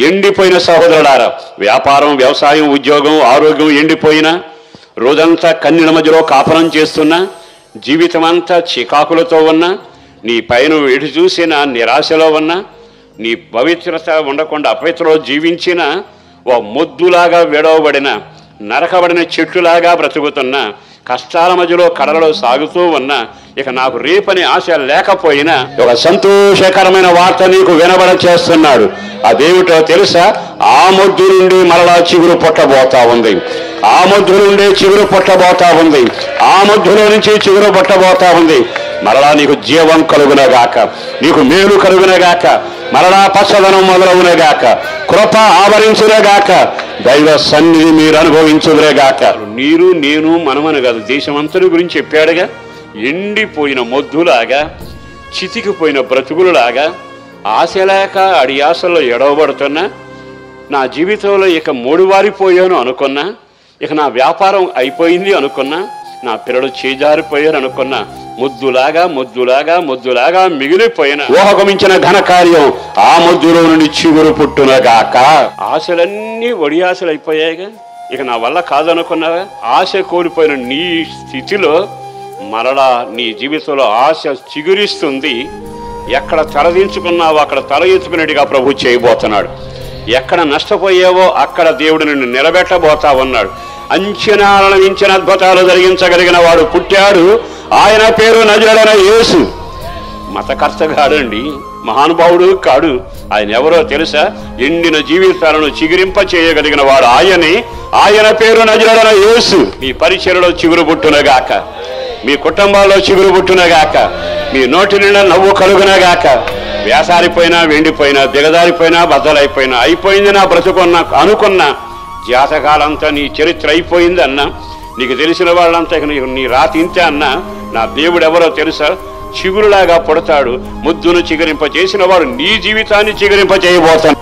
ఎండిపోయిన సహోదరులారా, వ్యాపారం, వ్యవసాయం, ఉద్యోగం, ఆరోగ్యం ఎండిపోయినా, రోజంతా కన్నీల మధ్యలో కాపురం చేస్తున్నా, జీవితం అంతా చికాకులతో ఉన్నా, నీ పైన ఎటు చూసిన నిరాశలో ఉన్నా, నీ పవిత్రత ఉండకుండా అపవిత్రలో జీవించిన ఓ మొద్దులాగా విడవబడిన నరకబడిన చెట్టులాగా బ్రతుకుతున్నా, కష్టాల మధ్యలో కడలలో సాగుతూ ఉన్నా, ఇక నాకు రేపని ఆశ లేకపోయినా ఒక సంతోషకరమైన వార్త నీకు వినబడ చేస్తున్నాడు. అదేమిటో తెలుసా? ఆ మొద్దు నుండి మరలా చిగురు పుట్టబోతా ఉంది. ఆ మొద్దు నుండి చిగురు పుట్టబోతా ఉంది. ఆ మొద్దులో నుంచి చిగురు పుట్టబోతా ఉంది. మరలా నీకు జీవం కలుగునగాక, నీకు మేలు కలుగునగాక, మరలా పచ్చదనం మొదలవునగాక, కృప ఆవరించునగాక, దైవ సన్నిధి మీరు అనుభవించుదురేగాక. నీరు నేను మనమని కాదు, దేశమంతటి గురించి చెప్పాడుగా. ఎండిపోయిన మొద్దులాగా, చితికిపోయిన బ్రతుకులులాగా, ఆశ లేక అడి ఆశల్లో ఎడవబడుతున్నా, నా జీవితంలో ఇక మూడువారిపోయాను అనుకున్నా, ఇక నా వ్యాపారం అయిపోయింది అనుకున్నా, నా పిల్లలు చేజారిపోయారు అనుకున్నా, ముద్దులాగా ముద్దులాగా ముద్దులాగా మిగిలిపోయిన ఊహగమించిన ఘనకార్యం ఆ ముద్దులో నుండి చిగురు పుట్టునగాక. ఆశలన్నీ వడి ఆశలు అయిపోయాయిగా, ఇక నా వల్ల కాదనుకున్నావా? ఆశ కోల్పోయిన నీ స్థితిలో మరలా నీ జీవితంలో ఆశ చిగురిస్తుంది. ఎక్కడ తలదించుకున్నావో అక్కడ తల ఎత్తుకునేట్టుగా ప్రభు చేయబోతున్నాడు. ఎక్కడ నష్టపోయావో అక్కడ దేవుడు నిన్ను నిలబెట్టబోతా ఉన్నాడు. అంచనాలను మించిన అద్భుతాలు జరిగించగలిగిన వాడు పుట్టాడు. ఆయన పేరు నజరేయుడైన యేసు. మతకర్త కాడండి, మహానుభావుడు కాడు. ఆయన ఎవరో తెలుసా? ఎండిన జీవితాలను చిగురింప చేయగలిగిన వాడు ఆయనే. ఆయన పేరు నజరేయుడైన యేసు. మీ పరిచర్యలో చిగురు పుట్టునగాక, మీ కుటుంబాల్లో చిగురు పుట్టునగాక, మీ నోటి నిండా నవ్వు కలుగునగాక. వేసారిపోయినా, వెండిపోయినా, దిగదారిపోయినా, బద్దలైపోయినా, అయిపోయింది నా బ్రతుకున్నా అనుకున్నా, జాతకాలంతా నీ చరిత్ర అయిపోయింది అన్నా, నీకు తెలిసిన వాళ్ళంతా ఇక నీ రాతి ఇంతే అన్నా, నా దేవుడు ఎవరో తెలుసా? చిగురులాగా పుడతాడు. ముద్దును చిగురింప చేసిన వాడు నీ జీవితాన్ని చిగురింప చేయబోతాడు.